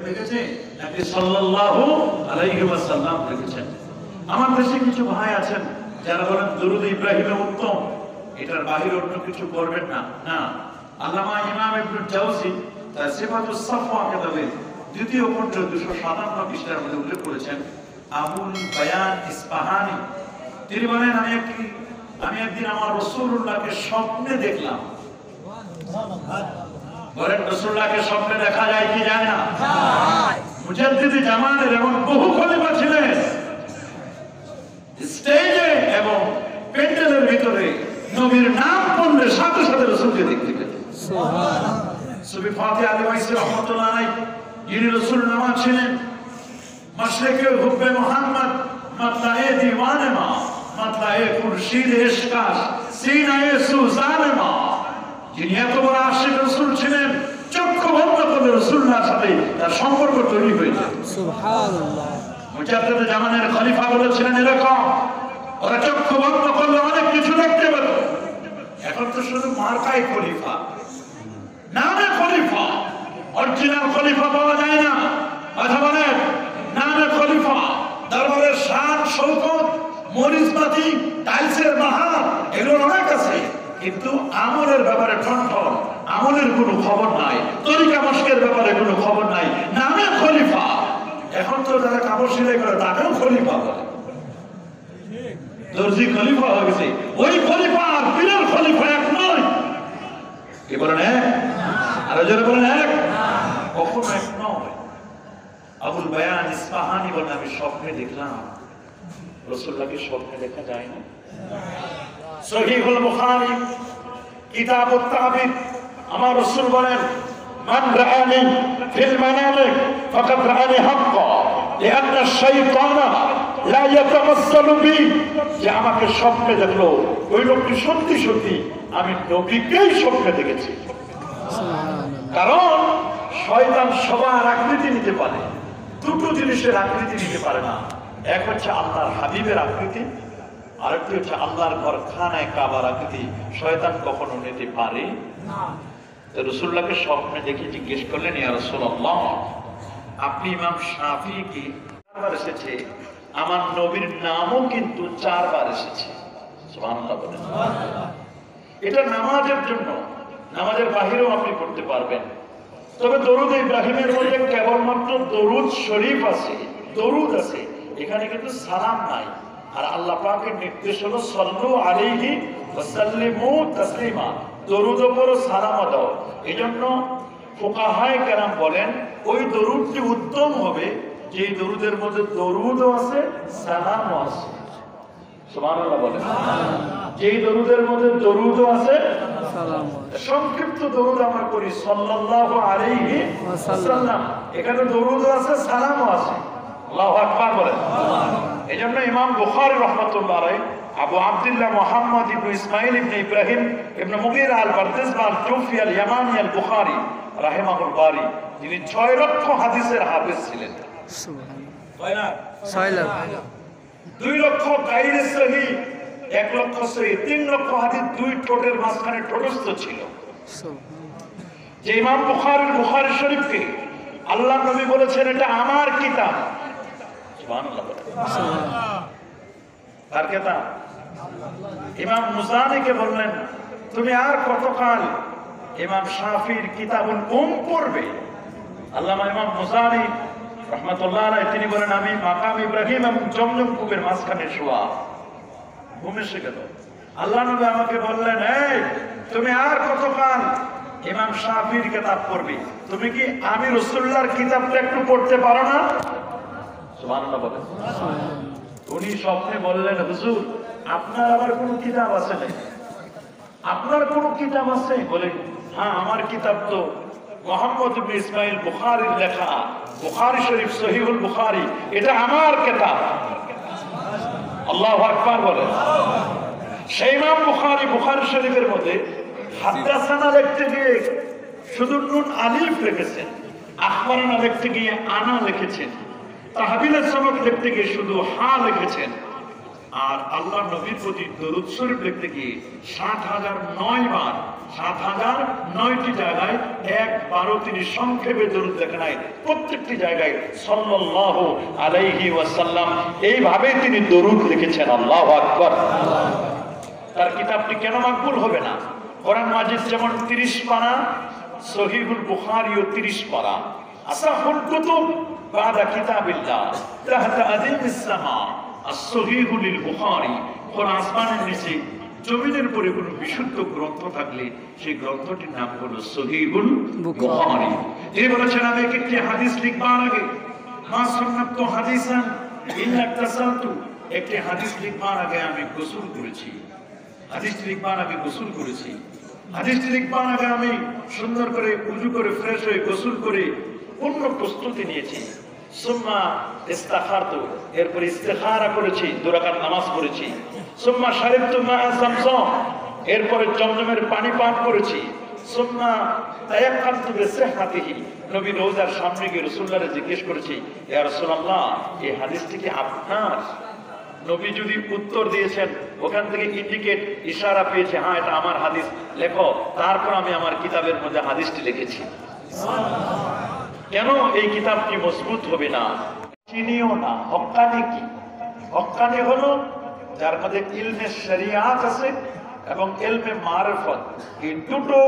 লিখেছে নাকি সাল্লাল্লাহু আলাইহি ওয়াসাল্লাম লিখেছেন? আমার দেশে কিছু ভাই আছেন যারা বলেন দুরূদ ইব্রাহিমে উত্তম, এটার বাহিরে অন্য কিছু করবেন না। না, আল্লামা ইমাম ইবনে জাওজি তার সিফাতুস সাফওয়া কিতাবে দ্বিতীয় খণ্ড 257 পৃষ্ঠার মধ্যে উল্লেখ করেছেন, আবুল বায়ান ইসফাহানি তিনি বলেন, আমি একদিন আমার রাসূলুল্লাহকে স্বপ্নে দেখলাম। বলেন রাসূলুল্লাহকে স্বপ্নে দেখা যায় কি যায় না? মুজাদ্দিদে জামানের এবং বহু খলিফা ছিলেন স্টেজে এবং প্যান্ডেলের ভিতরে নবীর নাম বললে সাথে সাথে রাসূলকে দেখতে পেতেন। সুবহানাল্লাহ। সুফি ফাতিহ আলী ওয়াইসি রাহমাতুল্লাহ আলাইহি যিনি রাসূল নামা ছিলেন, মাশরিকে হুব্বে মুহাম্মদ মাতলায়ে দিওয়ানে মা মাতলায়ে খুরশিদ ইশকাশ সিনায়ে সুজানে মা, যিনি এত বড় আশিক রাসূল ছিলেন, চক্ষু বন্ধ করে রাসূলুল্লাহর সাথে তার সম্পর্ক তৈরি হয়েছে। সুবহানাল্লাহ। মুজাদ্দিদে জামানের খলিফা বলেছিলেন এরকম, ওরা চক্ষু বন্ধ করলে অনেক কিছু দেখতে পেত। এখন তো শুধু মার্কায় খলিফা, নামে খলিফা, অরিজিনাল খলিফা পাওয়া যায় না। কথা বলেন, নামে খলিফা, দরবারের শান শৌকত, মরিচবাতি, টাইলসের বাহার এগুলো অনেক আছে, কিন্তু আমলের ব্যাপারে ঠনঠন, আমলের কোনো খবর নাই, তরিকা মশকের ব্যাপারে কোনো খবর নাই। নামে খলিফা। এখন তো যারা কাপড় সেলাই করে তাকেও খলিফা বলে, দর্জি খলিফা হয়ে গেছে। ওই খলিফা আর পীরের খলিফা এক নয়। কি বলেন এক? আর যারা বলেন এক, কখনো এক নয়। আবুল বায়ান ইসফাহানি বলেন, আমি স্বপ্নে দেখলাম। রাসূলুল্লাহকে স্বপ্নে দেখা যায় না? সহিহুল বুখারী কিতাবুত তাবির আমার রাসূল বলেন, মান রাআনি ফিল মানামি ফাকাদ রাআনি হাক্কা লিআন্না আশ-শাইতানা লা ইয়াতামাসসালু বি, যে আমাকে স্বপ্নে দেখলো ওই লোকটি সত্যি সত্যি আমি নবীকেই স্বপ্নে দেখেছি। কারণ শয়তান সবার আকৃতি নিতে পারে, দুটো জিনিসের আকৃতি নিতে পারে না। এক হচ্ছে আল্লাহর হাবিবের আকৃতি, আরেকটি হচ্ছে আল্লাহর ঘর খানায় কাবার আকৃতি। শয়তান কখনো নিতে পারে না। রাসূলুল্লাহকে স্বপ্নে দেখে জিজ্ঞেস করলেন, ইয়া রাসূলুল্লাহ, আপনি ইমাম শাফিঈ কি 4 বার এসেছে, আমার নবীর নামও কিন্তু 4 বার এসেছে। সুবহানাল্লাহ বলেন। এটা নামাজের জন্য, নামাজের বাহিরেও আপনি করতে পারবেন। তবে দরুদ ইব্রাহিমের মধ্যে কেবলমাত্র দরুদ শরীফ আছে, দরুদ আছে, এখানে কিন্তু সালাম নাই। আর আল্লাহ পাকের নির্দেশ হলো সাল্লু আলাইহি ওয়া সাল্লিমু তাসলিমা, দরুদের উপর সালাম দাও। এজন্য ফুকাহায়ে কেরাম বলেন ওই দরুদটি উত্তম হবে যে দরুদের মধ্যে দরুদও আছে, সালামও আছে। সুবহানাল্লাহ বলেন। যেই দরুদের মধ্যে দরুদও আছে, সালামও আছে। সংক্ষিপ্ত দরুদ আমরা করি সাল্লাল্লাহু আলাইহি ওয়াসাল্লাম, এখানে দরুদও আছে, সালামও আছে। আল্লাহু আকবার বলেন। এজন্য ইমাম বুখারী রাহমাতুল্লাহ আলাইহি আবু আব্দুল্লাহ মুহাম্মদ ইবনে ইসমাঈল ইবনে ইব্রাহিম ইবনে মুগীরা আল-বারদিসবা আল-জুফি আল-ইয়ামানি আল-বুখারী রাহিমাহুল বারী, যিনি 6 লক্ষ হাদিসের হাফেজ ছিলেন। সুবহানাল্লাহ। 6 লাখ, 2 লক্ষ গায়রে সহিহ, 1 লক্ষ সহিহ, 3 লক্ষ হাদিস, 2 ঠোঁটের মাঝখানে ঠোঁটস্থ ছিল। যে ইমাম বুখারীর বুখারী শরীফকে আল্লাহ নবী বলেছেন এটা আমার কিতাব। সুবহানাল্লাহ বলেন। কার কিতাব? ইমাম মুজানিকে বললেন, তুমি আর কতকাল ইমাম শাফিঈর কিতাবুল পড়বে? আল্লামা ইমাম মুজানি রাহমাতুল্লাহ আলাইহি তিনি বলেন, আমি মাকাম ইব্রাহিম এবং জমজম কূপের মাঝখানে শোয়া, ঘুম এসে গেল। আল্লাহ নবী আমাকে বললেন, এই তুমি আর কতকাল ইমাম শাফিঈর কিতাব পড়বে? তুমি কি আমি রাসূলুল্লাহর কিতাবটা একটু পড়তে পারো না? সুবহানাল্লাহ বলেন। উনি স্বপ্নে বললেন, হুজুর আপনার আবার কোন কিতাব আছে নাকি? আপনার কোন কিতাব আছে? বলে, হ্যাঁ আমার কিতাব তো মুহাম্মদ ইবনে ইসমাঈল বুখারীর লেখা বুখারী শরীফ সহিহুল বুখারী, এটা আমার কিতাব। আল্লাহু আকবার বলেন। সেই ইমাম বুখারী বুখারী শরীফের মধ্যে হাদাসানা লিখতে গিয়ে শুধু নুন আলিফ লিখেছেন, আখবারানা লিখতে গিয়ে আনা লিখেছেন, তাহবিলের সনদ লিখতে গিয়ে শুধু হা লিখেছেন। আর আল্লাহ নবীর প্রতি দরুদ শরীফ লিখতে গিয়ে 60,009 বার 7,009টি জায়গায় একবারও তিনি সংক্ষেপে দরুদ লেখেন নাই, প্রত্যেকটি জায়গায় সাল্লাল্লাহু আলাইহি ওয়াসাল্লাম এইভাবে তিনি দরুদ লিখেছেন। আল্লাহু আকবার। তার কিতাবটি কেন মাকবুল হবে না? কোরআন মাজিদ যেমন 30 পারা, সহিহুল বুখারীও 30 পারা। আসাহুল কুতুব বাদা কিতাবিল্লাহ তাহতা আযিমিস সামা আস-সহিহু লিল বুখারী। কোন আসমানের নিচে জমিনের পরে কোনো বিশুদ্ধ গ্রন্থ থাকলে সেই গ্রন্থটির নাম হলো সহিহুল বুখারী। তিনি বলেছেন, আমি একটি হাদিস লিখবার আগে মা সুন্নাতু হাদিসান ইল্লা তাসালতু, একটি হাদিস লিখবার আগে আমি গোসল করেছি। হাদিসটি লিখবার আগে গোসল করেছি। হাদিসটি লিখবার আগে আমি সুন্দর করে উযু করে ফ্রেশ হয়ে গোসল করে পূর্ণ প্রস্তুতি নিয়েছি। সুম্মা ইস্তাখারতু, এরপর ইস্তিখারা করেছি, 2 রাকাত নামাজ পড়েছি। সুম্মা শারিবতু মা যামযাম, এরপর জমজমের পানি পান করেছি। সুম্মা তায়াক্কালতু বিসিহহাতিহি, নবী রওজার সামনে গিয়ে রাসূলুল্লাহকে জিজ্ঞেস করেছি, ইয়া রাসূলুল্লাহ, এই হাদিসটি কি আপনার? নবী যদি উত্তর দিয়েছেন, ওখান থেকে ইন্ডিকেট ইশারা পেয়েছে, হ্যাঁ এটা আমার হাদিস, লেখো। তারপর আমি আমার কিতাবের মধ্যে হাদিসটি লিখেছি। কেন এই কিতাবটি মজবুত হবে না? চিনিও না। হক্কানি কি? হক্কানি হলো যার মধ্যে ইলমে শরিয়াত আছে এবং ইলমে মারিফত, এই দুটো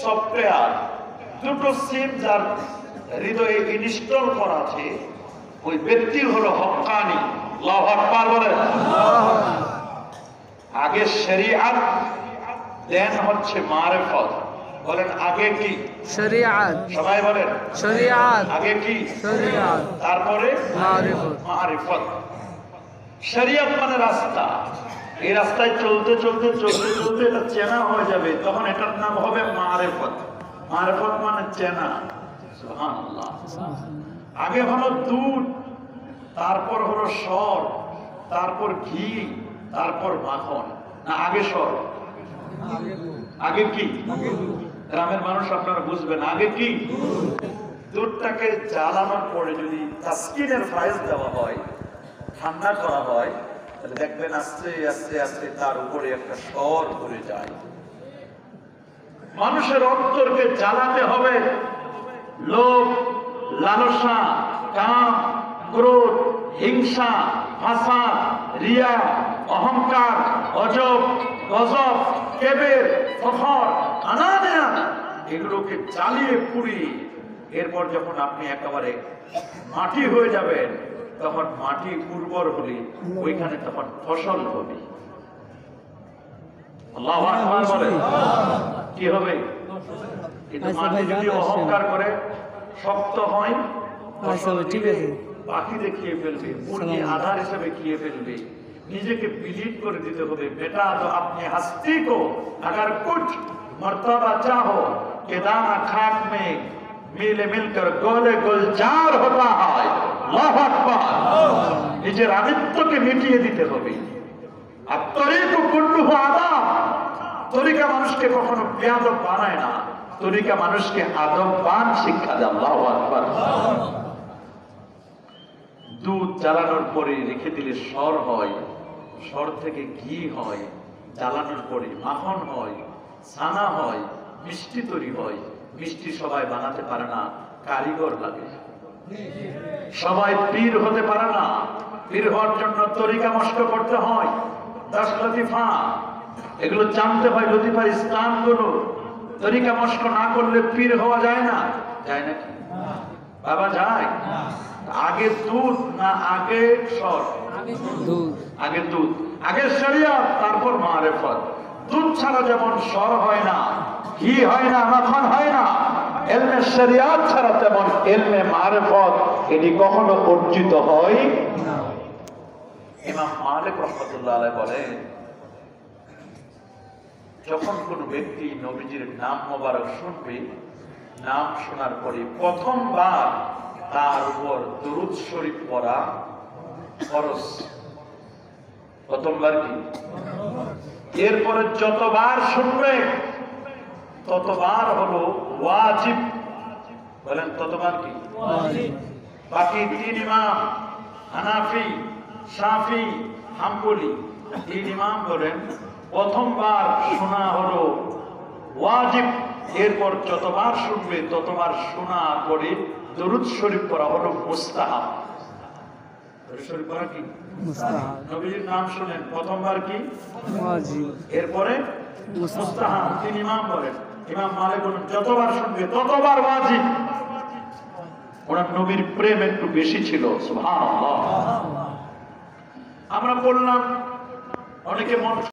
সফটওয়্যার, দুটো সিম যার হৃদয়ে ইনস্টল করা আছে, ওই ব্যক্তি হলো হক্কানি। আল্লাহু আকবার বলেন। আগে শরিয়াত, দেন হচ্ছে মারিফত। বলেন আগে কি? শরিয়াত। সবাই বলেন শরিয়াত। আগে কি? শরিয়াত। তারপরে মারিফত। মারিফত। শরিয়াত মানে রাস্তা। এই রাস্তায় চলতে চলতে চলতে চলতে এটা চেনা হয়ে যাবে, তখন এটার নাম হবে মারিফত। মারিফত মানে চেনা। সুবহানাল্লাহ। আগে হলো দুধ, তারপর হলো সর, তারপর ঘি, তারপর মাখন। না আগে সর? আগে কি? গ্রামের মানুষ আপনারা বুঝবেন, আগে কি? দুধটাকে জ্বালানোর পরে যদি তাসকিনের ফায়েজ দেওয়া হয়, ঠান্ডা করা হয়, তাহলে দেখবেন আস্তে আস্তে আস্তে তার উপরে একটা সর পড়ে যায়। মানুষের অন্তরকে জ্বালাতে হবে লোভ, লালসা, কাম, ক্রোধ, হিংসা, ফাসাদ, রিয়া, অহংকার, অজব, গজব, কেবের, ফখর, আনানিয়া, এগুলোকে জ্বালিয়ে পুড়িয়ে এরপর যখন আপনি একেবারে মাটি হয়ে যাবেন, তখন মাটি উর্বর হলে ওইখানে তখন ফসল হবে। আল্লাহু আকবার বলে। কি হবে? কিন্তু মাটি যদি অহংকার করে শক্ত হয়, ঠিক আছে, পাখি দেখিয়ে ফেলবে, মুরগি আধার হিসেবে খেয়ে ফেলবে। নিজেকে বিলীন করে দিতে হবে। বেটা তো আপনি হস্তি কো अगर कुछ मर्तबा चाहो कि दाना खाक में मिले मिलकर गोले गुलजार होता है। अल्लाहु আকবার। নিজের আমিত্বকে মিটিয়ে দিতে হবে। আর তরিকু কুল্লুহু আদাব, তরিকা মানুষকে কখনো বেয়াদব বানায় না, তরিকা মানুষকে আদববান শিক্ষা দেয়। আল্লাহু আকবার। দুধ জ্বালানোর পরে রেখে দিলে সর হয়, সর থেকে ঘি হয়, জ্বালানোর পরে মাখন হয়, ছানা হয়, মিষ্টি তৈরি হয়। মিষ্টি সবাই বানাতে পারে না, কারিগর লাগে। সবাই পীর হতে পারে না, পীর হওয়ার জন্য তরিকা মস্ক করতে হয়। 10 লতিফা এগুলো জানতে হয়, লতিফার ইসলামগুলো। তরিকা মস্ক না করলে পীর হওয়া যায় না। যায় নাকি বাবা? যায়। আগে দুধ না আগে সর? আগে দুধ, আগে শরিয়ত, তারপর মারিফত। দুধ ছাড়া যেমন সর হয় না, ঘি হয় না, মাখন হয় না, ইলমে শরিয়ত ছাড়া তেমন ইলমে মারিফত এটি কখনো অর্জিত হয় না। ইমাম মালিক রাহমাতুল্লাহ আলাইহি বলেন, যখন কোন ব্যক্তি নবীজির নাম মোবারক শুনবে, নাম শোনার পরে প্রথমবার তার উপর দরুদ শরীফ পড়া ফরজ। প্রথমবার কি? এরপরে যতবার শুনবে ততবার হলো ওয়াজিব। বলেন ততবার কি? বাকি 3 ইমাম হানাফি, শাফি, হাম্বলি, 3 ইমাম বলেন প্রথমবার শোনা হলো ওয়াজিব। এরপর যতবার শুনবে ততবার শোনা করে দরুদ শরীফ পড়া হলো মুস্তাহাব। দরুদ শরীফ পড়া কি মুস্তাহাব, নবীর নাম শুনেন প্রথমবার কি ওয়াজিব, এরপরে মুস্তাহাব। তিনি ইমাম বলেন, ইমাম মালিক বলেন যতবার শুনবে ততবার ওয়াজিব। ওনার নবীর প্রেম একটু বেশি ছিল, সুবহানাল্লাহ। আমরা বললাম অনেকে মন